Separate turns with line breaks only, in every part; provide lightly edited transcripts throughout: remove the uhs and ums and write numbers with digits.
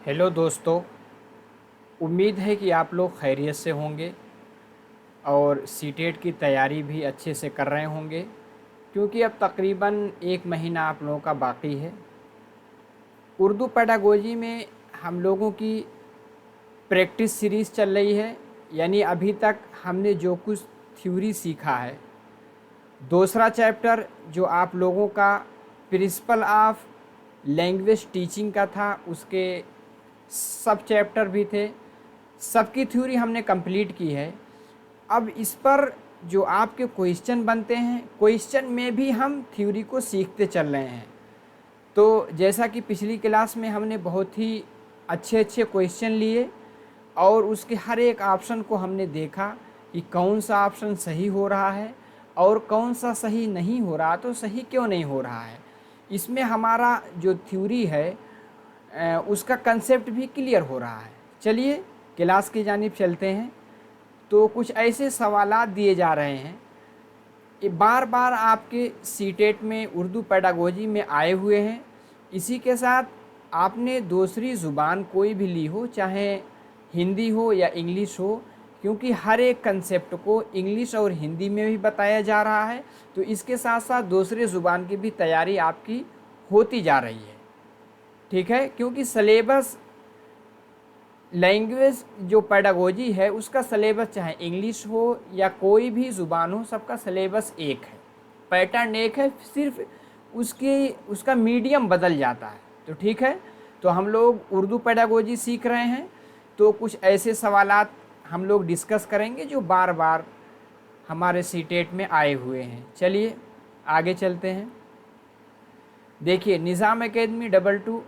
Hello दोस्तों। उम्मीद है कि आप लोग खैरियत से होंगे और सीटेट की तैयारी भी अच्छे से कर रहे होंगे, क्योंकि अब तकरीबन एक महीना आप लोगों का बाकी है। उर्दू पेडागोजी में हम लोगों की प्रैक्टिस सीरीज़ चल रही है, यानी अभी तक हमने जो कुछ थ्योरी सीखा है, दूसरा चैप्टर जो आप लोगों का प्रिंसिपल ऑफ लैंग्वेज टीचिंग का था, उसके सब चैप्टर भी थे, सबकी थ्योरी हमने कंप्लीट की है। अब इस पर जो आपके क्वेश्चन बनते हैं, क्वेश्चन में भी हम थ्योरी को सीखते चल रहे हैं। तो जैसा कि पिछली क्लास में हमने बहुत ही अच्छे अच्छे क्वेश्चन लिए और उसके हर एक ऑप्शन को हमने देखा कि कौन सा ऑप्शन सही हो रहा है और कौन सा सही नहीं हो रहा, तो सही क्यों नहीं हो रहा है। इसमें हमारा जो थ्योरी है उसका कंसेप्ट भी क्लियर हो रहा है। चलिए क्लास की जानिब चलते हैं। तो कुछ ऐसे सवालात दिए जा रहे हैं, ये बार बार आपके सीटेट में उर्दू पेडागोजी में आए हुए हैं। इसी के साथ आपने दूसरी ज़ुबान कोई भी ली हो, चाहे हिंदी हो या इंग्लिश हो, क्योंकि हर एक कंसेप्ट को इंग्लिश और हिंदी में भी बताया जा रहा है, तो इसके साथ साथ दूसरी ज़ुबान की भी तैयारी आपकी होती जा रही है। ठीक है, क्योंकि सलेबस लैंग्वेज जो पेडागोजी है उसका सलेबस चाहे इंग्लिश हो या कोई भी ज़ुबान हो, सबका सलेबस एक है, पैटर्न एक है, सिर्फ उसका मीडियम बदल जाता है। तो ठीक है, तो हम लोग उर्दू पेडागोजी सीख रहे हैं, तो कुछ ऐसे सवालात हम लोग डिस्कस करेंगे जो बार बार हमारे सीटेट में आए हुए हैं। चलिए आगे चलते हैं। देखिए, निज़ाम एकेडमी 22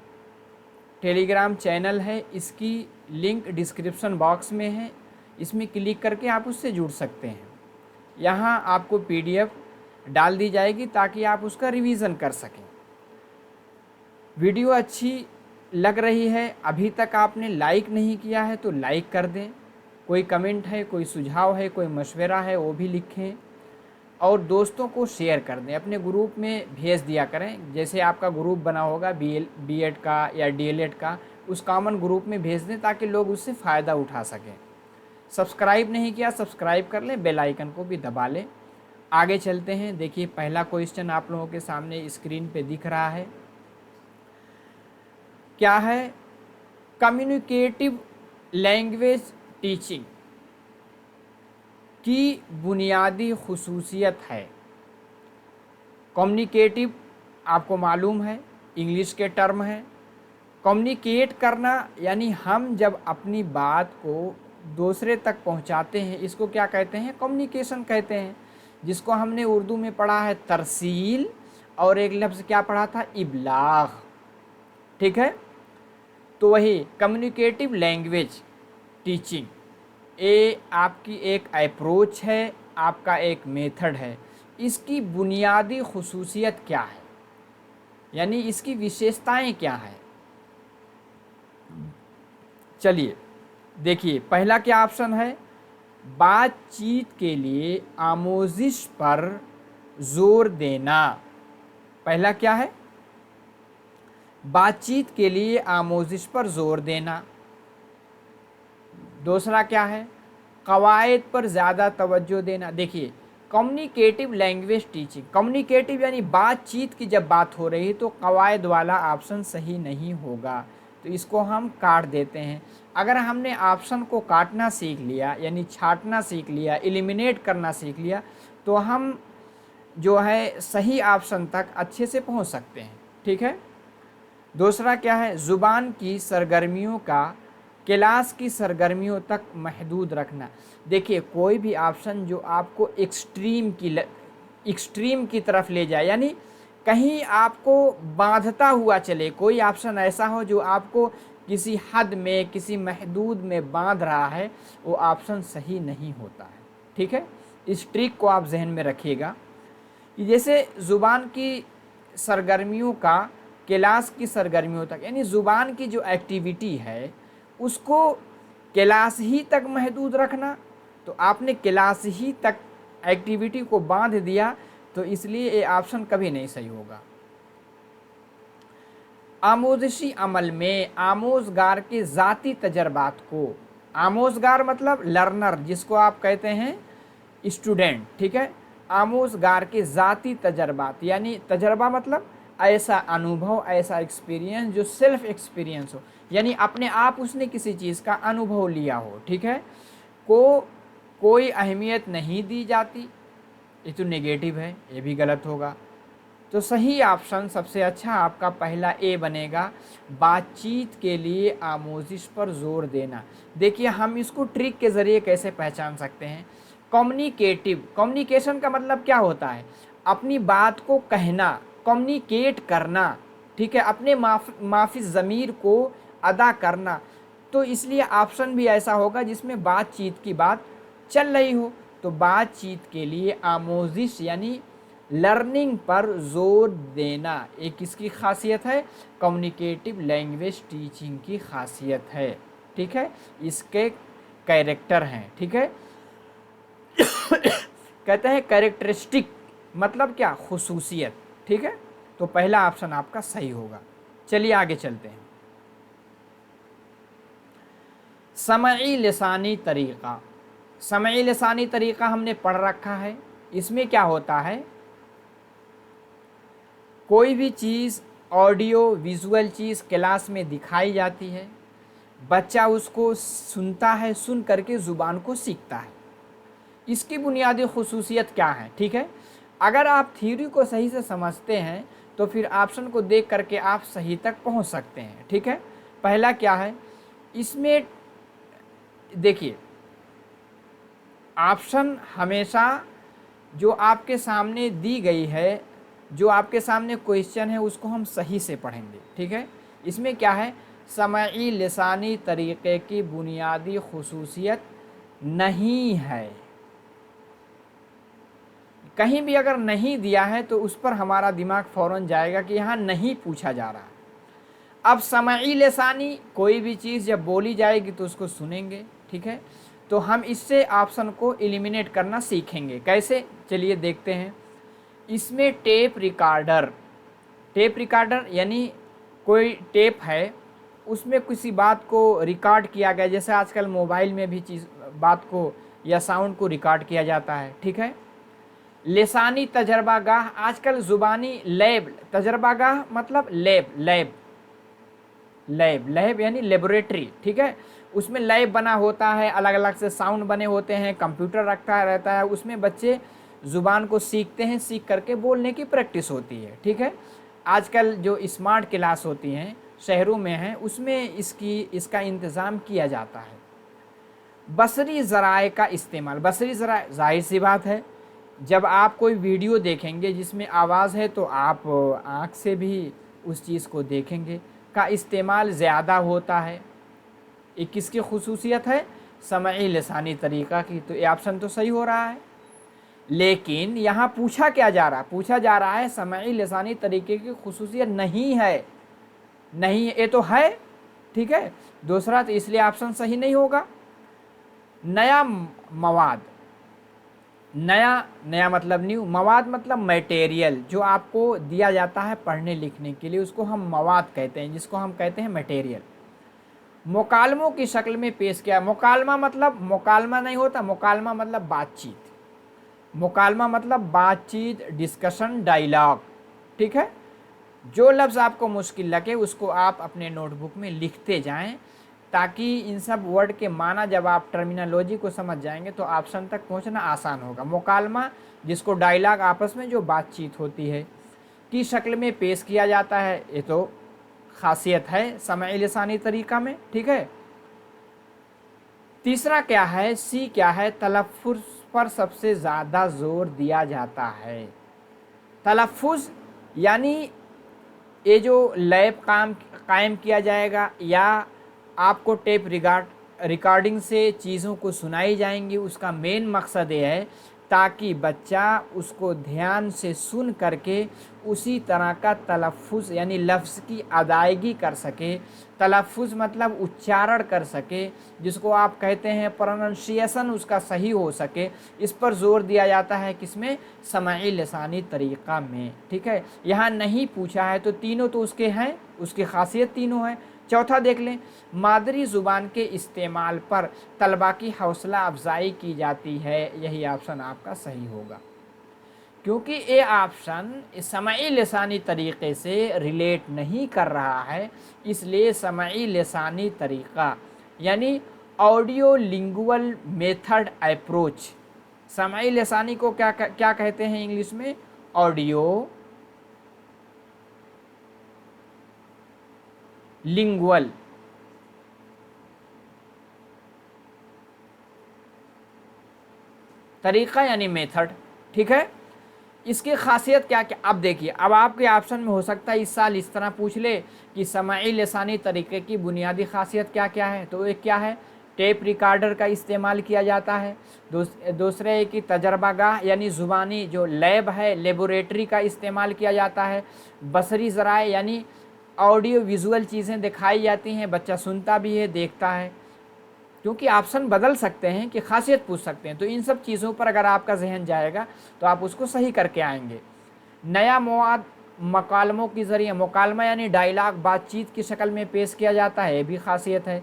टेलीग्राम चैनल है, इसकी लिंक डिस्क्रिप्शन बॉक्स में है, इसमें क्लिक करके आप उससे जुड़ सकते हैं। यहाँ आपको पीडीएफ डाल दी जाएगी ताकि आप उसका रिवीज़न कर सकें। वीडियो अच्छी लग रही है, अभी तक आपने लाइक नहीं किया है तो लाइक कर दें। कोई कमेंट है, कोई सुझाव है, कोई मशवरा है, वो भी लिखें और दोस्तों को शेयर कर दें, अपने ग्रुप में भेज दिया करें। जैसे आपका ग्रुप बना होगा बीएड का या डीएलएड का, उस कॉमन ग्रुप में भेज दें ताकि लोग उससे फ़ायदा उठा सकें। सब्सक्राइब नहीं किया, सब्सक्राइब कर लें, बेल आइकन को भी दबा लें। आगे चलते हैं। देखिए, पहला क्वेश्चन आप लोगों के सामने स्क्रीन पे दिख रहा है। क्या है? कम्युनिकेटिव लैंग्वेज टीचिंग की बुनियादी खुसूसियत है। कम्युनिकेटिव आपको मालूम है, इंग्लिश के टर्म है। कम्युनिकेट करना यानी हम जब अपनी बात को दूसरे तक पहुंचाते हैं, इसको क्या कहते हैं? कम्युनिकेशन कहते हैं, जिसको हमने उर्दू में पढ़ा है तरसील, और एक लफ्ज़ क्या पढ़ा था? इबलाग। ठीक है, तो वही कम्युनिकेटिव लैंग्वेज टीचिंग, ये आपकी एक अप्रोच है, आपका एक मेथड है। इसकी बुनियादी खुसूसियत क्या है, यानी इसकी विशेषताएं क्या है? चलिए देखिए, पहला क्या ऑप्शन है? बातचीत के लिए आमोजिश पर जोर देना। पहला क्या है? बातचीत के लिए आमोजिश पर जोर देना। दूसरा क्या है? कवायद पर ज़्यादा तवज्जो देना। देखिए, कम्युनिकेटिव लैंग्वेज टीचिंग, कम्युनिकेटिव यानी बातचीत की जब बात हो रही है तो कवायद वाला ऑप्शन सही नहीं होगा, तो इसको हम काट देते हैं। अगर हमने ऑप्शन को काटना सीख लिया, यानी छांटना सीख लिया, एलिमिनेट करना सीख लिया, तो हम जो है सही ऑप्शन तक अच्छे से पहुंच सकते हैं। ठीक है। दूसरा क्या है? ज़ुबान की सरगर्मियों का क्लास की सरगर्मियों तक महदूद रखना। देखिए, कोई भी ऑप्शन जो आपको एक्सट्रीम की तरफ ले जाए, यानी कहीं आपको बांधता हुआ चले, कोई ऑप्शन ऐसा हो जो आपको किसी हद में, किसी महदूद में बांध रहा है, वो ऑप्शन सही नहीं होता है। ठीक है, इस ट्रिक को आप जहन में रखिएगा कि जैसे ज़ुबान की सरगर्मियों का क्लास की सरगर्मियों तक, यानी ज़ुबान की जो एक्टिविटी है उसको क्लास ही तक महदूद रखना, तो आपने क्लास ही तक एक्टिविटी को बांध दिया, तो इसलिए ये ऑप्शन कभी नहीं सही होगा। आमोज़शी अमल में आमोज़गार के ज़ाती तजर्बात को, आमोज़गार मतलब लर्नर जिसको आप कहते हैं स्टूडेंट, ठीक है। आमोज़गार के ज़ाती तजर्बात यानी तजर्बा मतलब ऐसा अनुभव, ऐसा एक्सपीरियंस जो सेल्फ एक्सपीरियंस हो, यानी अपने आप उसने किसी चीज़ का अनुभव लिया हो, ठीक है, को कोई अहमियत नहीं दी जाती। ये तो नेगेटिव है, ये भी गलत होगा। तो सही ऑप्शन सबसे अच्छा आपका पहला ए बनेगा, बातचीत के लिए आमोजिश पर जोर देना। देखिए हम इसको ट्रिक के ज़रिए कैसे पहचान सकते हैं। कम्युनिकेटिव, कम्युनिकेशन का मतलब क्या होता है, अपनी बात को कहना, कम्युनिकेट करना, ठीक है, अपने माफी ज़मीर को अदा करना। तो इसलिए ऑप्शन भी ऐसा होगा जिसमें बातचीत की बात चल रही हो। तो बातचीत के लिए आमोजिश यानी लर्निंग पर जोर देना एक किसकी खासियत है, कम्युनिकेटिव लैंग्वेज टीचिंग की खासियत है, ठीक है, इसके कैरेक्टर हैं, ठीक है। कहते हैं कैरेक्टरिस्टिक मतलब क्या, खुसूसियत, ठीक है। तो पहला ऑप्शन आपका सही होगा। चलिए आगे चलते हैं। समई लिसानी तरीक़ा, समई लिसानी तरीक़ा हमने पढ़ रखा है। इसमें क्या होता है, कोई भी चीज़ ऑडियो विजुअल चीज़ क्लास में दिखाई जाती है, बच्चा उसको सुनता है, सुन करके ज़ुबान को सीखता है। इसकी बुनियादी खुसूसियत क्या है, ठीक है। अगर आप थ्योरी को सही से समझते हैं तो फिर ऑप्शन को देख करके आप सही तक पहुंच सकते हैं, ठीक है। पहला क्या है, इसमें देखिए ऑप्शन हमेशा जो आपके सामने दी गई है, जो आपके सामने क्वेश्चन है उसको हम सही से पढ़ेंगे, ठीक है। इसमें क्या है, समई लिसानी तरीक़े की बुनियादी खुसूसियत नहीं है। कहीं भी अगर नहीं दिया है तो उस पर हमारा दिमाग फ़ौरन जाएगा कि यहाँ नहीं पूछा जा रहा है। अब समई लिसानी, कोई भी चीज़ जब बोली जाएगी तो उसको सुनेंगे, ठीक है। तो हम इससे ऑप्शन को एलिमिनेट करना सीखेंगे। कैसे, चलिए देखते हैं। इसमें टेप रिकॉर्डर, टेप रिकॉर्डर यानी कोई टेप है, उसमें किसी बात को रिकॉर्ड किया गया, जैसे आजकल मोबाइल में भी चीज़ बात को या साउंड को रिकॉर्ड किया जाता है, ठीक है। लिसानी तजर्बागाह, आजकल ज़ुबानी लैब, तजर्बागाह मतलब लैब, लैब लैब लैब यानी लेबोरेटरी, ठीक है। उसमें लैब बना होता है, अलग अलग से साउंड बने होते हैं, कंप्यूटर रखा रहता है, उसमें बच्चे ज़ुबान को सीखते हैं, सीख करके बोलने की प्रैक्टिस होती है, ठीक है। आजकल जो स्मार्ट क्लास होती हैं शहरों में हैं, उसमें इसका इंतज़ाम किया जाता है। बसरी ज़राए का इस्तेमाल, बसरी ज़राए ज़ाहिर सी बात है, जब आप कोई वीडियो देखेंगे जिसमें आवाज़ है तो आप आँख से भी उस चीज़ को देखेंगे, का इस्तेमाल ज़्यादा होता है। ये किसकी खुसूसियत है, समई लिसानी तरीक़ा की। तो ये ऑप्शन तो सही हो रहा है। लेकिन यहाँ पूछा क्या जा रहा है, पूछा जा रहा है समई लिसानी तरीक़े की खुसूसियत नहीं है, नहीं ये तो है, ठीक है। दूसरा तो इसलिए ऑप्शन सही नहीं होगा। नया मवाद, नया, नया मतलब न्यू, मवाद मतलब मटेरियल, जो आपको दिया जाता है पढ़ने लिखने के लिए उसको हम मवाद कहते हैं, जिसको हम कहते हैं मटेरियल। मुकालमों की शक्ल में पेश किया, मुकालमा मतलब मुकालमा नहीं होता, मुकालमा मतलब बातचीत, मुकालमा मतलब बातचीत, डिस्कशन, डायलॉग, ठीक है। जो लफ्ज़ आपको मुश्किल लगे उसको आप अपने नोटबुक में लिखते जाएं, ताकि इन सब वर्ड के माना जब आप टर्मिनोलॉजी को समझ जाएंगे तो ऑप्शन तक पहुंचना आसान होगा। मुकालमा जिसको डायलॉग आपस में जो बातचीत होती है की शक्ल में पेश किया जाता है, ये तो खासियत है समई लिसानी तरीक़ा में, ठीक है। तीसरा क्या है, सी क्या है, तलफ़्फ़ुज़ पर सबसे ज़्यादा जोर दिया जाता है। तलफ़्फ़ुज़ यानी ये जो लैब कायम किया जाएगा या आपको टेप रिकॉर्डिंग से चीज़ों को सुनाई जाएंगी, उसका मेन मकसद ये है ताकि बच्चा उसको ध्यान से सुन करके उसी तरह का तलफ़्फ़ुज़ यानी लफ्ज़ की अदायगी कर सके। तलफ़्फ़ुज़ मतलब उच्चारण कर सके, जिसको आप कहते हैं प्रोनंसिएशन उसका सही हो सके। इस पर ज़ोर दिया जाता है किसमें, समई लिसानी तरीक़ा में, ठीक है। यहाँ नहीं पूछा है तो तीनों तो उसके हैं उसकी खासियत तीनों है। चौथा देख लें, मादरी ज़ुबान के इस्तेमाल पर तलबा की हौसला अफजाई की जाती है। यही ऑप्शन आपका सही होगा, क्योंकि ये ऑप्शन समाई लसानी तरीक़े से रिलेट नहीं कर रहा है, इसलिए समाई लसानी तरीक़ा यानी ऑडियो लिंगुअल मेथड अप्रोच, समाई लसानी को क्या कहते हैं इंग्लिश में? ऑडियो लिंगुअल तरीक़ा यानी मेथड, ठीक है। इसकी खासियत क्या क्या, अब देखिए, अब आपके ऑप्शन में हो सकता है इस साल इस तरह पूछ ले कि समाई लसानी तरीक़े की बुनियादी खासियत क्या क्या है, तो एक क्या है, टेप रिकॉर्डर का इस्तेमाल किया जाता है। दूसरे है कि तजर्बागाह यानी ज़ुबानी जो लैब है, लेबोरेटरी का इस्तेमाल किया जाता है। बसरी ज़राए यानी ऑडियो विजुअल चीज़ें दिखाई जाती हैं, बच्चा सुनता भी है, देखता है। क्योंकि ऑप्शन बदल सकते हैं कि खासियत पूछ सकते हैं, तो इन सब चीज़ों पर अगर आपका जहन जाएगा तो आप उसको सही करके आएंगे। नया मवाद मकालमों के ज़रिए, मुकालमा यानी डायलॉग बातचीत की शक्ल में पेश किया जाता है, ये भी खासियत है।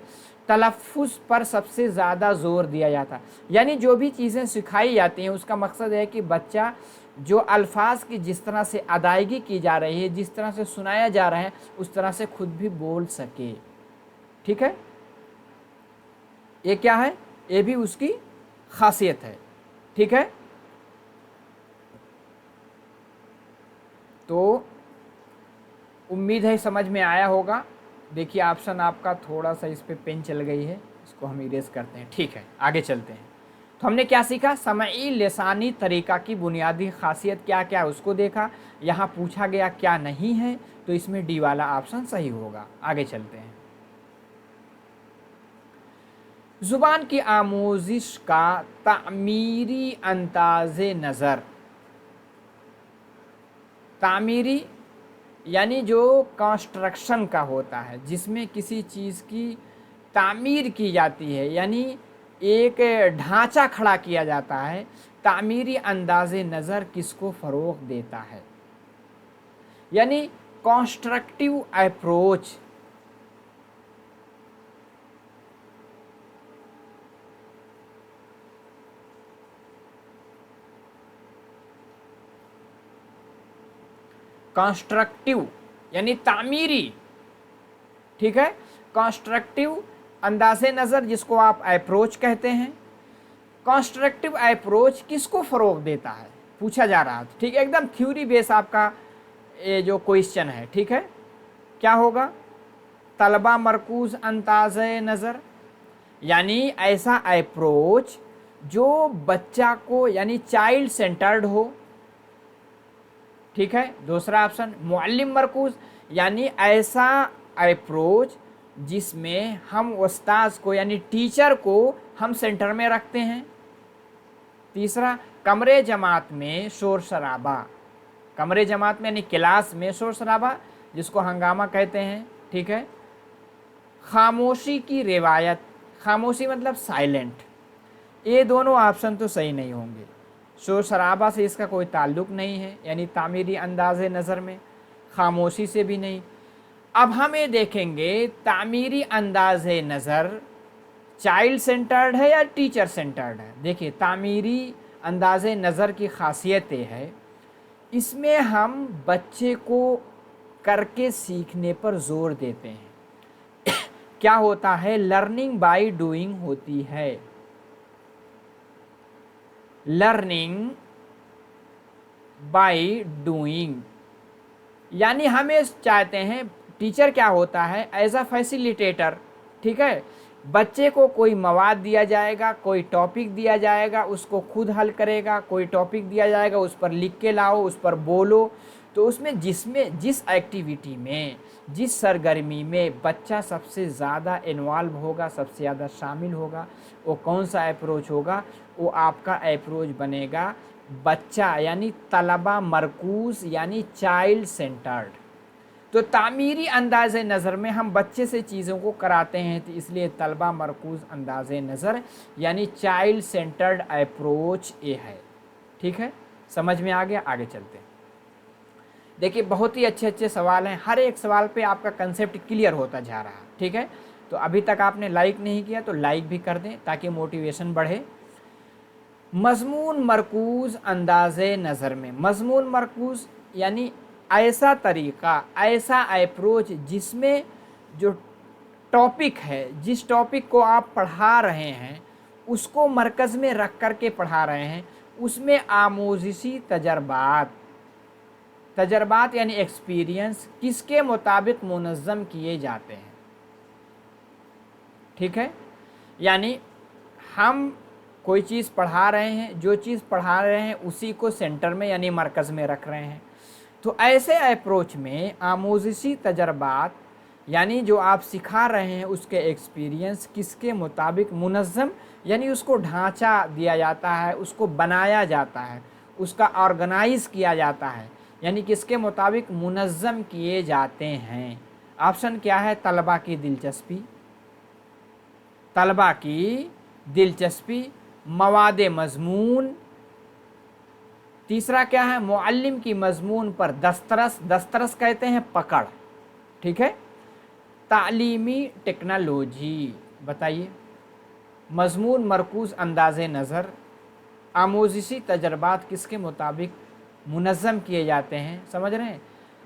तलफ़्फ़ुज़ पर सबसे ज़्यादा ज़ोर दिया जाता है, यानी जो भी चीज़ें सिखाई जाती हैं उसका मकसद है कि बच्चा जो अल्फाज की जिस तरह से अदायगी की जा रही है, जिस तरह से सुनाया जा रहा है, उस तरह से खुद भी बोल सके, ठीक है। ये क्या है, ये भी उसकी खासियत है, ठीक है। तो उम्मीद है समझ में आया होगा। देखिए ऑप्शन आपका थोड़ा सा इस पे पेन चल गई है, इसको हम इरेज करते हैं, ठीक है। आगे चलते हैं। तो हमने क्या सीखा, समाई लसानी तरीक़ा की बुनियादी खासियत क्या क्या है उसको देखा। यहाँ पूछा गया क्या नहीं है, तो इसमें डी वाला ऑप्शन सही होगा। आगे चलते हैं। ज़ुबान की आमोजिश का तामीरी अंदाज़े नज़र, तामीरी यानी जो कंस्ट्रक्शन का होता है, जिसमें किसी चीज़ की तामीर की जाती है, यानी एक ढांचा खड़ा किया जाता है। तामीरी अंदाज़े नज़र किसको फ़रोग़ देता है, यानी कंस्ट्रक्टिव अप्रोच। कंस्ट्रक्टिव यानी तामीरी, ठीक है। कंस्ट्रक्टिव अंदाज़े नज़र जिसको आप अप्रोच कहते हैं। कंस्ट्रक्टिव अप्रोच किसको फ़रोग़ देता है पूछा जा रहा था, ठीक है। एकदम थ्योरी बेस आपका ये जो क्वेश्चन है, ठीक है। क्या होगा, तलबा मरकूज़ अंदाज़े नज़र, यानी ऐसा अप्रोच जो बच्चा को यानी चाइल्ड सेंटर्ड हो, ठीक है। दूसरा ऑप्शन मुअल्लिम मरकूज़, यानी ऐसा अप्रोच जिसमें हम उस्ताद को यानी टीचर को हम सेंटर में रखते हैं। तीसरा कमरे जमात में शोर शराबा, कमरे जमात में यानी क्लास में शोर शराबा जिसको हंगामा कहते हैं, ठीक है। खामोशी की रिवायत, खामोशी मतलब साइलेंट, ये दोनों ऑप्शन तो सही नहीं होंगे। शोर शराबा से इसका कोई ताल्लुक़ नहीं है, यानी तामीरी अंदाज़े नज़र में, खामोशी से भी नहीं। अब हम ये देखेंगे तामीरी अंदाज़े नज़र चाइल्ड सेंटर्ड है या टीचर सेंटर्ड है। देखिए तामीरी अंदाज़े नज़र की खासियत ये है, इसमें हम बच्चे को करके सीखने पर ज़ोर देते हैं। क्या होता है, लर्निंग बाय डूइंग होती है, लर्निंग बाय डूइंग, यानी हमें चाहते हैं टीचर क्या होता है, एज अ फैसिलिटेटर, ठीक है। बच्चे को कोई मवाद दिया जाएगा, कोई टॉपिक दिया जाएगा, उसको खुद हल करेगा। कोई टॉपिक दिया जाएगा, उस पर लिख के लाओ, उस पर बोलो। तो उसमें जिस एक्टिविटी में, जिस सरगर्मी में बच्चा सबसे ज़्यादा इन्वॉल्व होगा, सबसे ज़्यादा शामिल होगा, वो कौन सा अप्रोच होगा, वो आपका अप्रोच बनेगा बच्चा यानी तलबा मरकूज़ यानी चाइल्ड सेंटर्ड। तो तामीरी अंदाज़े नज़र में हम बच्चे से चीज़ों को कराते हैं, तो इसलिए तलबा मरकूज़ अंदाज़े नज़र यानी चाइल्ड सेंटर्ड अप्रोच ये है, ठीक है। समझ में आ गया, आगे चलते हैं। देखिए बहुत ही अच्छे अच्छे सवाल हैं, हर एक सवाल पे आपका कंसेप्ट क्लियर होता जा रहा है, ठीक है। तो अभी तक आपने लाइक नहीं किया तो लाइक भी कर दें ताकि मोटिवेशन बढ़े। मज़मून मरकूज़ अंदाज़े नज़र में, मज़मून मरकूज़ यानी ऐसा तरीक़ा, ऐसा अप्रोच जिसमें जो टॉपिक है, जिस टॉपिक को आप पढ़ा रहे हैं उसको मरकज़ में रख कर के पढ़ा रहे हैं, उसमें आमोज़िशी तजर्बात यानी एक्सपीरियंस किसके मुताबिक मुनज़्ज़म किए जाते हैं, ठीक है। यानी हम कोई चीज़ पढ़ा रहे हैं, जो चीज़ पढ़ा रहे हैं उसी को सेंटर में यानी मरकज़ में रख रहे हैं। तो ऐसे अप्रोच में आमोज़िशी तजर्बात यानी जो आप सिखा रहे हैं उसके एक्सपीरियंस किसके मुताबिक मुनज़्ज़म यानी उसको ढांचा दिया जाता है, उसको बनाया जाता है, उसका ऑर्गेनाइज़ किया जाता है, यानी किसके मुताबिक मुनज़्ज़म किए जाते हैं। ऑप्शन क्या है? तलबा की दिलचस्पी, तलबा की दिलचस्पी, मवादे मज़मून, तीसरा क्या है? मुअल्लिम की मज़मून पर दस्तरस, दस्तरस कहते हैं पकड़, ठीक है। तालीमी टेक्नोलॉजी, बताइए मज़मून मरकूज़ अंदाज़े नज़र, आमोज़िशी तजर्बात किसके मुताबिक मुनज़्ज़म किए जाते हैं, समझ रहे हैं।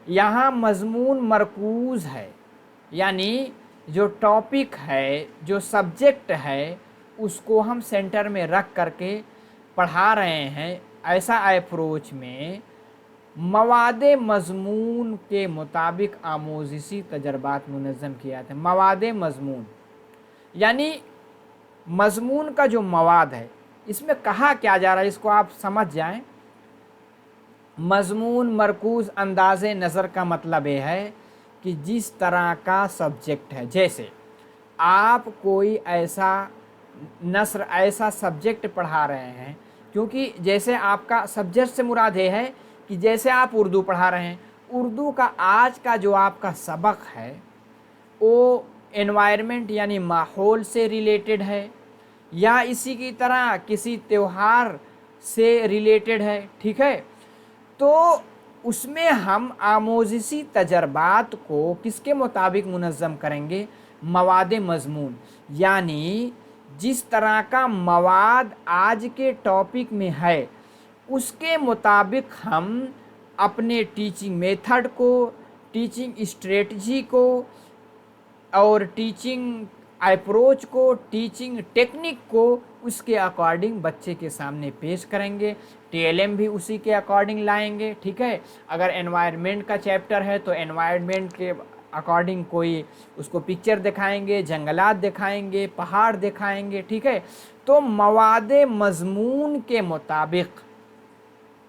यहाँ मज़मून मरकूज़ है यानी जो टॉपिक है, जो सब्जेक्ट है उसको हम सेंटर में रख करके पढ़ा रहे हैं। ऐसा अप्रोच में मवादे मज़मून के मुताबिक आमोज़िशी तजर्बात मुनज़्ज़म किए जाते हैं। मवादे मज़मून यानी मज़मून का जो मवाद है, इसमें कहा क्या जा रहा है इसको आप समझ जाएं। मज़मून मरकूज़ अंदाज़े नज़र का मतलब ये है कि जिस तरह का सब्जेक्ट है, जैसे आप कोई ऐसा नस्र, ऐसा सब्जेक्ट पढ़ा रहे हैं, क्योंकि जैसे आपका सब्जेक्ट से मुराद ये है कि जैसे आप उर्दू पढ़ा रहे हैं, उर्दू का आज का जो आपका सबक है वो एनवायरनमेंट यानी माहौल से रिलेटेड है या इसी की तरह किसी त्यौहार से रिलेटेड है, ठीक है। तो उसमें हम आमोज़िशी तजर्बात को किसके मुताबिक मुनज़्ज़म करेंगे? मवादे मज़मून यानी जिस तरह का मवाद आज के टॉपिक में है उसके मुताबिक हम अपने टीचिंग मेथड को, टीचिंग स्ट्रेटजी को और टीचिंग अप्रोच को, टीचिंग टेक्निक को उसके अकॉर्डिंग बच्चे के सामने पेश करेंगे। टीएलएम भी उसी के अकॉर्डिंग लाएंगे, ठीक है। अगर एनवायरनमेंट का चैप्टर है तो एनवायरनमेंट के अकॉर्डिंग कोई उसको पिक्चर दिखाएंगे, जंगलात दिखाएंगे, पहाड़ दिखाएंगे, ठीक है। तो मवादे मज़मून के मुताबिक,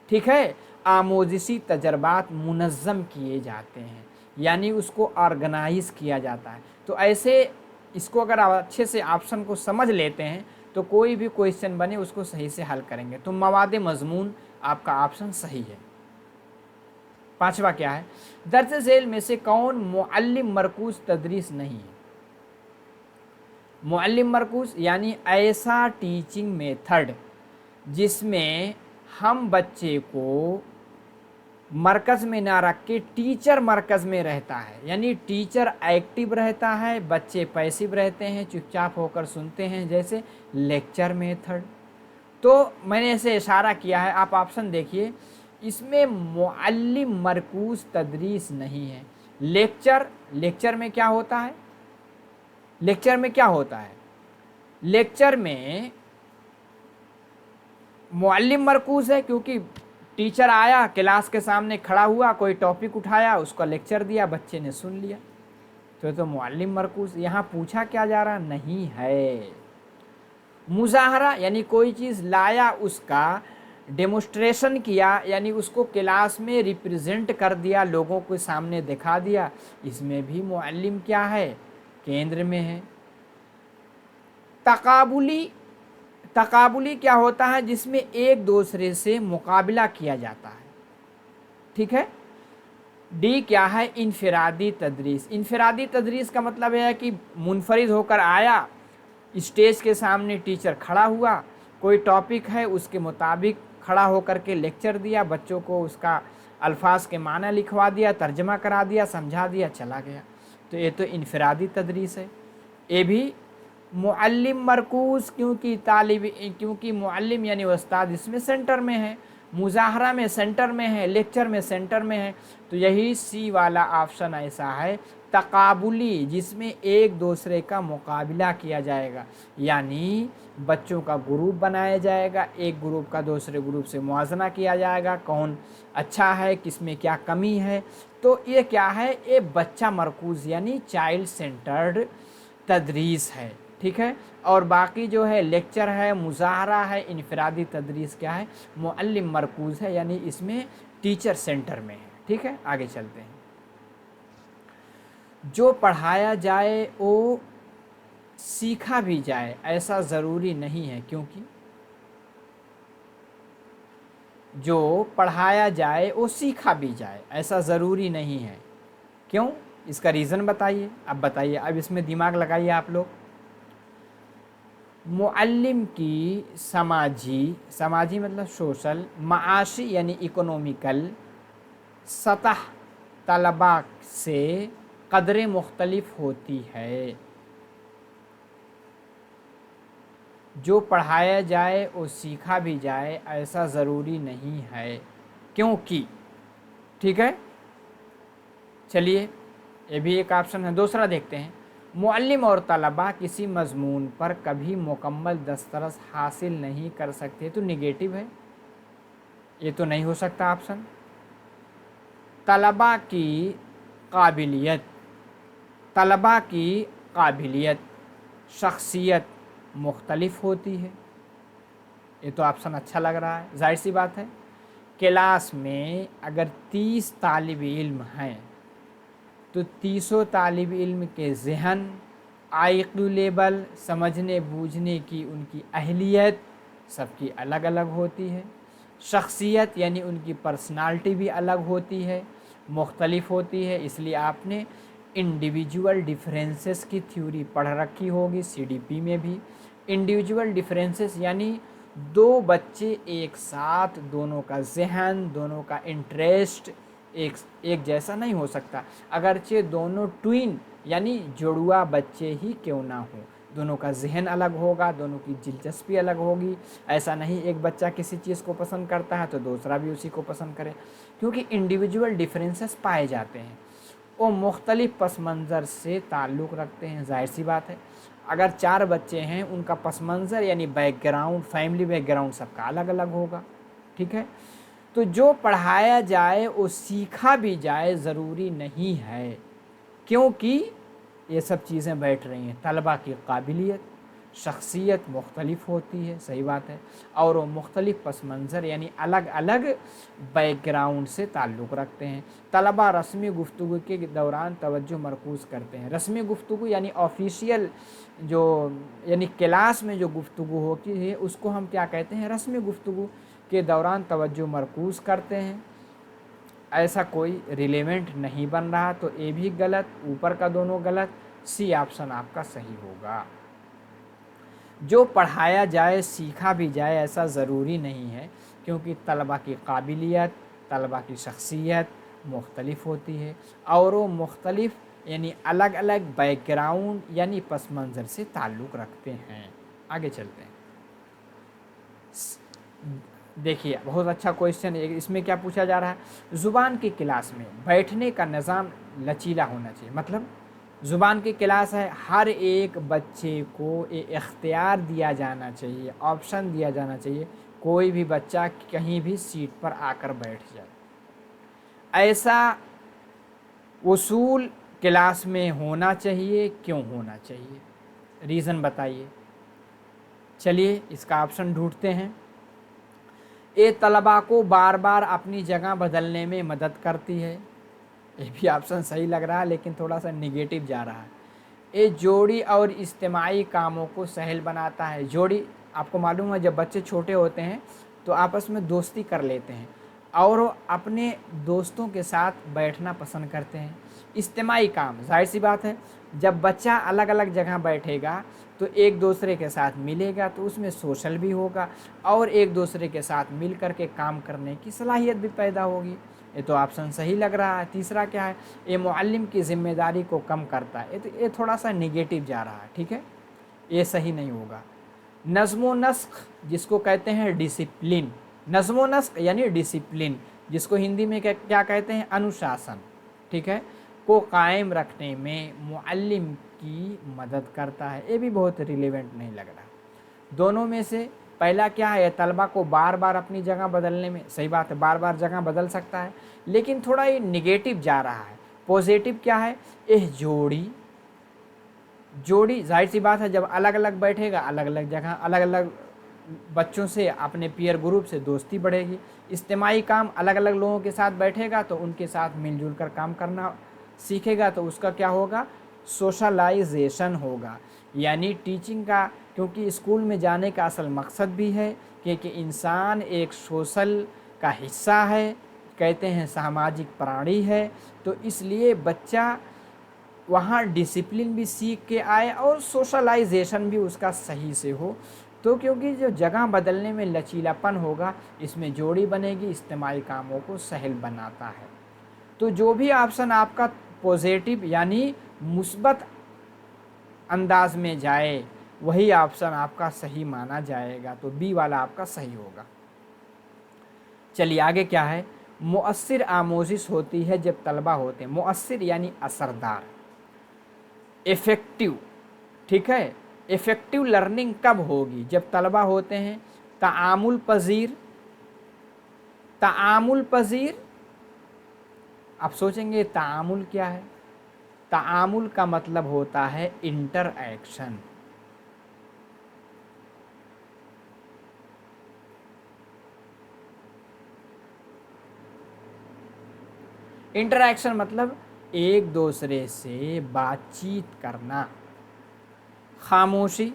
ठीक है, आमोज़िशी तजर्बात मुनज़्ज़म किए जाते हैं यानी उसको ऑर्गेनाइज़ किया जाता है। तो ऐसे इसको अगर आप अच्छे से ऑप्शन को समझ लेते हैं तो कोई भी क्वेश्चन बने उसको सही से हल करेंगे। तो मवादे मज़मून आपका ऑप्शन सही है। पांचवा क्या है? दर्ज झेल में से कौन मुअल्लिम मरकूज़ तदरीस नहीं है? मुअल्लिम मरकूज़ यानी ऐसा टीचिंग मेथड जिसमें हम बच्चे को मरकज़ में ना रख के टीचर मरकज़ में रहता है, यानी टीचर एक्टिव रहता है, बच्चे पैसिव रहते हैं, चुपचाप होकर सुनते हैं, जैसे लेक्चर मेथड। तो मैंने ऐसे इशारा किया है, आप ऑप्शन देखिए, इसमें मुअल्लिम मरकूज़ तदरीस नहीं है। लेक्चर में क्या होता है? लेक्चर में क्या होता है? लेक्चर में मुअल्लिम मरकूज़ है क्योंकि टीचर आया, क्लास के सामने खड़ा हुआ, कोई टॉपिक उठाया, उसका लेक्चर दिया, बच्चे ने सुन लिया, तो मुअल्लिम मरकूज़। यहाँ पूछा क्या जा रहा? नहीं है। मुज़ाहरा यानी कोई चीज़ लाया, उसका डेमोस्ट्रेशन किया, यानी उसको क्लास में रिप्रेजेंट कर दिया, लोगों के सामने दिखा दिया, इसमें भी मुअल्लिम क्या है? केंद्र में है। तकाबुली क्या होता है? जिसमें एक दूसरे से मुकाबला किया जाता है, ठीक है। डी क्या है? इनफिरादी तदरीस। इनफिरादी तदरीस का मतलब है कि मुनफरिद होकर आया, स्टेज के सामने टीचर खड़ा हुआ, कोई टॉपिक है उसके मुताबिक खड़ा होकर के लेक्चर दिया, बच्चों को उसका अल्फाज के माना लिखवा दिया, तर्जमा करा दिया, समझा दिया, चला गया। तो ये तो इनफरादी तदरीस है। ये भी मुअल्लिम मरकूज़, क्योंकि मुअल्लिम यानी उस्ताद इसमें सेंटर में है, मुज़ाहरा में सेंटर में है, लेक्चर में सेंटर में है। तो यही सी वाला ऑप्शन ऐसा है तकाबुली, जिसमें एक दूसरे का मुकाबला किया जाएगा, यानी बच्चों का ग्रुप बनाया जाएगा, एक ग्रुप का दूसरे ग्रुप से मुआजना किया जाएगा, कौन अच्छा है, किसमें क्या कमी है। तो ये क्या है, ये बच्चा मरकूज़ यानी चाइल्ड सेंटर्ड तदरीस है, ठीक है। और बाकी जो है लेक्चर है, मुज़ाहरा है, इनफरादी तदरीस क्या है, मुअल्लिम मरकूज़ है, यानी इसमें टीचर सेंटर में है, ठीक है। आगे चलते हैं। जो पढ़ाया जाए वो सीखा भी जाए ऐसा ज़रूरी नहीं है, क्योंकि जो पढ़ाया जाए वो सीखा भी जाए ऐसा ज़रूरी नहीं है। क्यों? इसका रीज़न बताइए। अब बताइए, अब इसमें दिमाग लगाइए आप लोग। मुअल्लिम की समाजी मतलब सोशल, माशी यानी इकोनॉमिकल सतह तलबा से कदरें मुख्तलिफ होती है। जो पढ़ाया जाए वो सीखा भी जाए ऐसा ज़रूरी नहीं है, क्योंकि, ठीक है। चलिए, ये भी एक ऑप्शन है। दूसरा देखते हैं। मुअल्लिम और तलबा किसी मज़मून पर कभी मुकम्मल दस्तरस हासिल नहीं कर सकते, तो निगेटिव है, ये तो नहीं हो सकता ऑप्शन। तलबा की काबिलियत शख्सियत मुख्तलिफ होती है, ये तो ऑप्शन अच्छा लग रहा है। जाहिर सी बात है, क्लास में अगर 30 तालिब इल्म हैं तो 30 तालिब इल्म के ज़हन, आईक्यू लेवल, समझने बूझने की उनकी अहलियत सबकी अलग अलग होती है। शख्सियत यानी उनकी पर्सनालिटी भी अलग होती है, मुख्तलिफ होती है। इसलिए आपने इंडिविजुअल डिफरेंसेस की थ्योरी पढ़ रखी होगी, सीडीपी में भी। इंडिविजुअल डिफरेंसेस यानी दो बच्चे एक साथ, दोनों का ज़हन, दोनों का इंटरेस्ट एक जैसा नहीं हो सकता, अगरचे दोनों ट्विन यानी जुड़वा बच्चे ही क्यों ना हो, दोनों का ज़हन अलग होगा, दोनों की दिलचस्पी अलग होगी। ऐसा नहीं एक बच्चा किसी चीज़ को पसंद करता है तो दूसरा भी उसी को पसंद करे, क्योंकि इंडिविजुअल डिफरेंसेस पाए जाते हैं, वो मुख्तलिफ पस मंज़र से ताल्लुक़ रखते हैं। जाहिर सी बात है, अगर 4 बच्चे हैं उनका पस मंज़र यानी बैकग्राउंड, फैमिली बैकग्राउंड सबका अलग अलग होगा, ठीक है। तो जो पढ़ाया जाए वो सीखा भी जाए ज़रूरी नहीं है, क्योंकि ये सब चीज़ें बैठ रही हैं। तलबा की काबिलियत शख्सियत मुख्तलिफ होती है, सही बात है, और वो मुख्तलिफ पस मंज़र यानी अलग अलग बैकग्राउंड से ताल्लुक़ रखते हैं। तलबा रस्मी गुफ्तगू के दौरान तवज्जो मरकूज़ करते हैं। रस्मी गुफ्तगू यानी ऑफिशियल जो यानी क्लास में जो गुफ्तगू होती है उसको हम क्या कहते हैं, रस्मी गुफ्तगू के दौरान तवज्जो मरकूज़ करते हैं। ऐसा कोई रिलेवेंट नहीं बन रहा, तो ये भी गलत, ऊपर का दोनों गलत। सी ऑप्शन आपका सही होगा। जो पढ़ाया जाए सीखा भी जाए ऐसा ज़रूरी नहीं है, क्योंकि तलबा की काबिलियत, तलबा की शख्सियत मुख्तलिफ होती है, और वो मुख्तलिफ यानी अलग अलग बैकग्राउंड यानी पस मंज़र से ताल्लुक़ रखते हैं। आगे चलते हैं। देखिए, बहुत अच्छा क्वेश्चन है। इसमें क्या पूछा जा रहा है, ज़ुबान की क्लास में बैठने का निज़ाम लचीला होना चाहिए। मतलब ज़ुबान की क्लास है, हर एक बच्चे को इख्तियार दिया जाना चाहिए, ऑप्शन दिया जाना चाहिए, कोई भी बच्चा कहीं भी सीट पर आकर बैठ जाए। ऐसा उसूल क्लास में होना चाहिए। क्यों होना चाहिए, रीज़न बताइए। चलिए इसका ऑप्शन ढूंढते हैं। ये तलबा को बार बार अपनी जगह बदलने में मदद करती है, ये भी ऑप्शन सही लग रहा है लेकिन थोड़ा सा निगेटिव जा रहा है। ये जोड़ी और इज्तिमाई कामों को सहल बनाता है। जोड़ी, आपको मालूम है जब बच्चे छोटे होते हैं तो आपस में दोस्ती कर लेते हैं और अपने दोस्तों के साथ बैठना पसंद करते हैं। इज्तिमाई काम, जाहिर सी बात है, जब बच्चा अलग अलग जगह बैठेगा तो एक दूसरे के साथ मिलेगा तो उसमें सोशल भी होगा और एक दूसरे के साथ मिल कर के काम करने की सलाहियत भी पैदा होगी। یہ تو آپشن صحیح لگ رہا ہے۔ تیسرا کیا ہے، یہ معلم کی ذمہ داری کو کم کرتا ہے، یہ تھوڑا سا نگیٹو جا رہا ہے، ٹھیک ہے، یہ صحیح نہیں ہوگا۔ نظم و نسق جس کو کہتے ہیں ڈسپلن، نظم و نسق یعنی ڈسپلن، جس کو ہندی میں کیا کہتے ہیں، انوشاسن، ٹھیک ہے، کو قائم رکھنے میں معلم کی مدد کرتا ہے، یہ بھی بہت ریلیونٹ نہیں لگ رہا۔ دونوں میں سے پہلا کیا ہے، طلبہ کو بار بار اپنی جگہ بدلنے میں، صحیح بات ہے، بار بار جگہ بدل سکتا ہے، لیکن تھوڑا یہ نگیٹو جا رہا ہے۔ پوزیٹو کیا ہے، جوڑی ظاہر سی بات ہے، جب الگ الگ بیٹھے گا، الگ الگ جگہ، الگ الگ بچوں سے، اپنے پیئر گروپ سے دوستی بڑھے گی۔ اجتماعی کام، الگ الگ لوگوں کے ساتھ بیٹھے گا تو ان کے ساتھ مل جل کر کام کرنا سیکھے گا، تو اس کا کیا ہوگا، سوشلائزیشن ہوگا، یعنی ٹیچنگ کا، کیونکہ اسکول میں جانے کا اصل مقصد بھی ہے کہ انسان ایک سوشل کا حصہ ہے، کہتے ہیں سماجک پرانی ہے، تو اس لیے بچہ وہاں ڈسپلن بھی سیکھ کے آئے اور سوشلائزیشن بھی اس کا صحیح سے ہو، تو کیونکہ جو جگہ بدلنے میں لچیلاپن ہوگا، اس میں جوڑی بنے گی، اجتماعی کاموں کو سہل بناتا ہے۔ تو جو بھی آپشن آپ کا پوزیٹو یعنی مثبت انداز میں جائے، وہی آپشن آپ کا صحیح مانا جائے گا، تو بی والا آپ کا صحیح ہوگا۔ چلیے آگے کیا ہے، مؤثر آموزش ہوتی ہے جب طلبہ ہوتے ہیں، مؤثر یعنی اثردار، ایفیکٹو، ٹھیک ہے، ایفیکٹو لرننگ کب ہوگی، جب طلبہ ہوتے ہیں تعامل پذیر، تعامل پذیر، آپ سوچیں گے تعامل کیا ہے، تعامل کا مطلب ہوتا ہے انٹر ایکشن، انٹر ایکشن مطلب ایک دوسرے سے بات چیت کرنا۔ خاموشی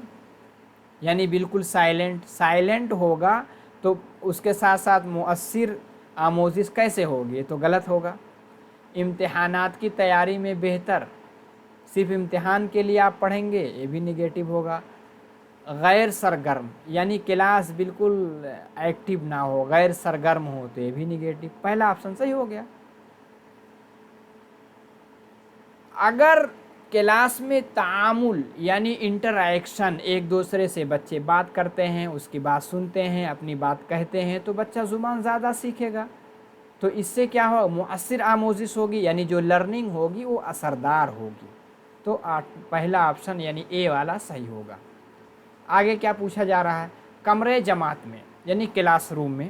یعنی بالکل سائلنٹ ہوگا تو اس کے ساتھ ساتھ مؤثر آموزش کیسے ہوگی، تو غلط ہوگا۔ امتحانات کی تیاری میں بہتر، صرف امتحان کے لیے آپ پڑھیں گے، یہ بھی نگیٹو ہوگا۔ غیر سرگرم یعنی کلاس بالکل ایکٹیو نہ ہو، غیر سرگرم ہو، تو یہ بھی نگیٹو، پہلا آپشن صحیح ہو گیا۔ اگر کلاس میں تعامل یعنی انٹر ایکشن، ایک دوسرے سے بچے بات کرتے ہیں، اس کی بات سنتے ہیں، اپنی بات کہتے ہیں، تو بچہ زبان زیادہ سیکھے گا، تو اس سے کیا ہو، مؤثر آموزش ہوگی، یعنی جو لرننگ ہوگی وہ اثردار ہوگی، تو پہلا آپشن یعنی اے والا صحیح ہوگا۔ آگے کیا پوچھا جا رہا ہے، کمرے جماعت میں یعنی کلاس روم میں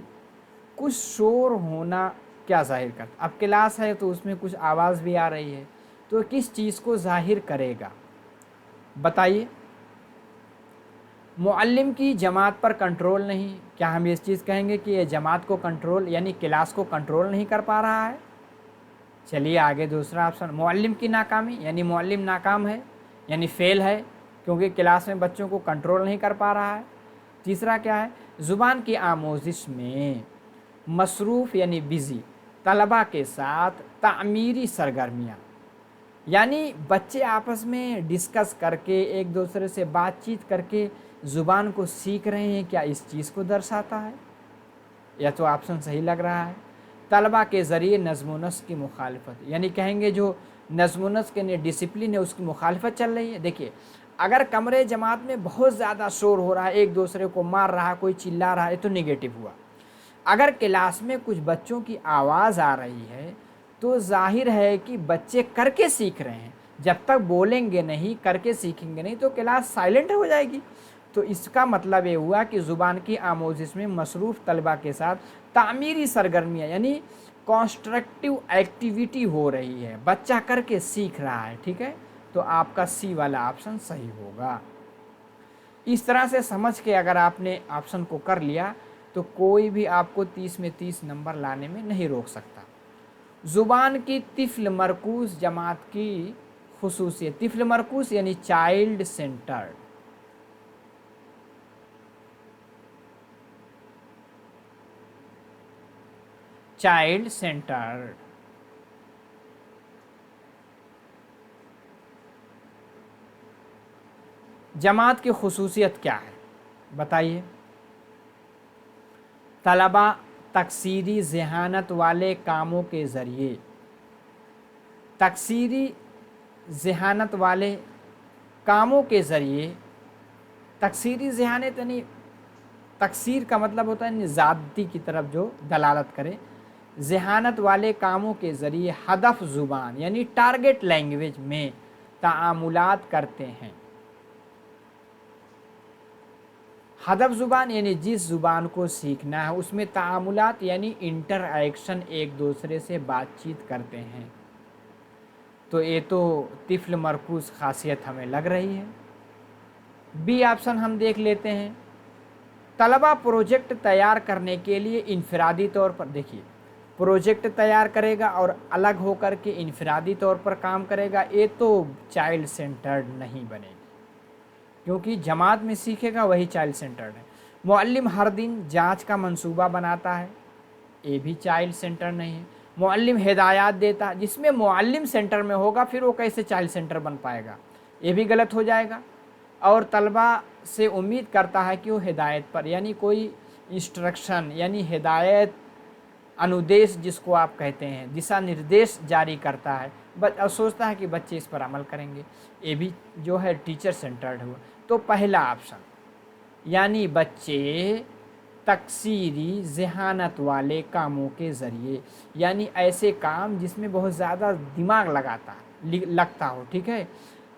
کچھ شور ہونا کیا ظاہر کرتا، اب کلاس ہے تو اس میں کچھ آواز بھی آ رہی ہے، تو کس چیز کو ظاہر کرے گا، بتائیے۔ معلم کی جماعت پر کنٹرول نہیں، کیا ہم اس چیز کہیں گے کہ یہ جماعت کو کنٹرول یعنی کلاس کو کنٹرول نہیں کر پا رہا ہے؟ چلیے آگے دوسرا آپشن، معلم کی ناکامی یعنی معلم ناکام ہے، یعنی فیل ہے، کیونکہ کلاس میں بچوں کو کنٹرول نہیں کر پا رہا ہے۔ تیسرا کیا ہے، زبان کی آموزش میں مصروف یعنی بزی، طلبہ کے ساتھ تعمیری سرگرمیاں، یعنی بچے آپس میں ڈسکس کر کے، ایک دوسرے سے بات چیت کر کے زبان کو سیکھ رہے ہیں، کیا اس چیز کو درشاتا ہے، یا تو آپشن صحیح لگ رہا ہے۔ طلبہ کے ذریعے نظم و نسق کی مخالفت، یعنی کہیں گے جو نظم و نسق یعنی ڈسپلن ہے اس کی مخالفت چل رہی ہے۔ دیکھیے اگر کمرے جماعت میں بہت زیادہ شور ہو رہا ہے، ایک دوسرے کو مار رہا ہے، کوئی چلا رہا ہے، تو نگیٹو ہوا۔ اگر کلاس میں کچھ بچوں کی آواز آ رہی ہے تو ظاہر ہے کہ بچے کر کے سیکھ رہے ہیں، جب تک بولیں گے نہیں، کر کے سیکھیں گے نہیں، تو کلاس سائلنٹ ہو جائے گی، تو اس کا مطلب یہ ہوا کہ زبان کی آموزش میں مصروف طلبہ کے ساتھ تعمیری سرگرمیاں یعنی کنسٹرکٹیو ایکٹیویٹی ہو رہی ہے، بچہ کر کے سیکھ رہا ہے، ٹھیک ہے، تو آپ کا سی والا آپشن صحیح ہوگا۔ اس طرح سے سمجھ کے اگر آپ نے آپشن کو کر لیا تو کوئی بھی آپ کو 30 میں 30 نمبر لانے میں نہیں روک سکتا۔ زبان کی طفل مرکوز جماعت کی خصوصیت، طفل مرکوز یعنی چائلڈ سینٹرڈ، چائلڈ سینٹرڈ، جماعت کی خصوصیت کیا ہے بتائیے۔ طلبہ तकसीरी ज़हानत वाले कामों के ज़रिए, तकसीरी ज़हानत वाले कामों के ज़रिए, तकसीरी ज़हानत यानी तकसीर का मतलब होता है ज़्यादती की तरफ जो दलालत करे, ज़हानत वाले कामों के ज़रिए हदफ ज़ुबान यानी टारगेट लैंग्वेज में तामुलात करते हैं। हदफ ज़ुबान यानी जिस ज़ुबान को सीखना है उसमें तामुलात यानी इंटरएक्शन, एक दूसरे से बातचीत करते हैं। तो ये तो तिफ़्ल मरकूज़ ख़ासियत हमें लग रही है। बी ऑप्शन हम देख लेते हैं, तलबा प्रोजेक्ट तैयार करने के लिए इनफरादी तौर पर, देखिए प्रोजेक्ट तैयार करेगा और अलग होकर के इनफरादी तौर पर काम करेगा, ये तो चाइल्ड सेंटर्ड नहीं बनेगी, क्योंकि जमात में सीखेगा वही चाइल्ड सेंटर्ड है। मुअल्लिम हर दिन जांच का मंसूबा बनाता है, ये भी चाइल्ड सेंटर नहीं है। मुअल्लिम हिदायत देता है, जिसमें मुअल्लिम सेंटर में होगा फिर वो कैसे चाइल्ड सेंटर बन पाएगा, ये भी गलत हो जाएगा। और तलबा से उम्मीद करता है कि वो हिदायत पर यानी कोई इंस्ट्रक्शन यानी हिदायत, अनुदेश जिसको आप कहते हैं, दिशा निर्देश जारी करता है, और सोचता है कि बच्चे इस पर अमल करेंगे, ये भी जो है टीचर सेंटर्ड हुआ। तो पहला ऑप्शन यानी बच्चे तकसीरी ज़हानत वाले कामों के ज़रिए, यानी ऐसे काम जिसमें बहुत ज़्यादा दिमाग लगता हो, ठीक है।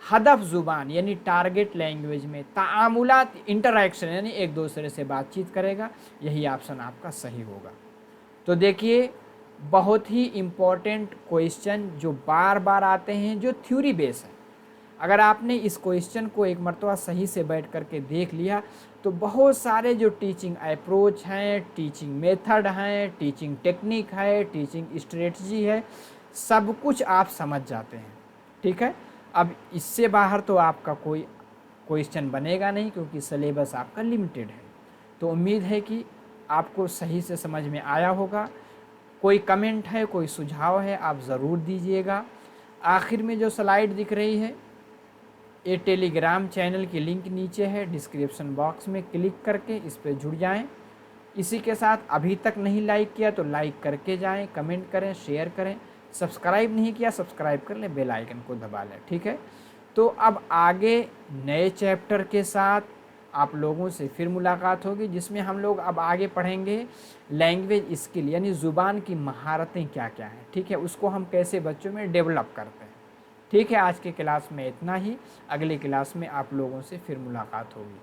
हदफ ज़ुबान यानी टारगेट लैंग्वेज में तामुलात, इंटरैक्शन यानी एक दूसरे से बातचीत करेगा, यही ऑप्शन आपका सही होगा। तो देखिए बहुत ही इम्पोर्टेंट क्वेश्चन जो बार बार आते हैं, जो थ्योरी बेस है। अगर आपने इस क्वेश्चन को एक मरतबा सही से बैठ करके देख लिया तो बहुत सारे जो टीचिंग अप्रोच हैं, टीचिंग मेथड हैं, टीचिंग टेक्निक है, टीचिंग स्ट्रेटजी है, सब कुछ आप समझ जाते हैं, ठीक है। अब इससे बाहर तो आपका कोई क्वेश्चन बनेगा नहीं, क्योंकि सिलेबस आपका लिमिटेड है। तो उम्मीद है कि आपको सही से समझ में आया होगा। कोई कमेंट है, कोई सुझाव है, आप ज़रूर दीजिएगा। आखिर में जो स्लाइड दिख रही है ये टेलीग्राम चैनल की लिंक नीचे है, डिस्क्रिप्शन बॉक्स में क्लिक करके इस पर जुड़ जाएं। इसी के साथ अभी तक नहीं लाइक किया तो लाइक करके जाएं, कमेंट करें, शेयर करें। सब्सक्राइब नहीं किया सब्सक्राइब कर लें, बेल आइकन को दबा लें, ठीक है। तो अब आगे नए चैप्टर के साथ आप लोगों से फिर मुलाकात होगी, जिसमें हम लोग अब आगे पढ़ेंगे लैंग्वेज स्किल यानी ज़ुबान की महारतें क्या क्या हैं, ठीक है, उसको हम कैसे बच्चों में डेवलप करते हैं, ठीक है। आज के क्लास में इतना ही, अगले क्लास में आप लोगों से फिर मुलाकात होगी।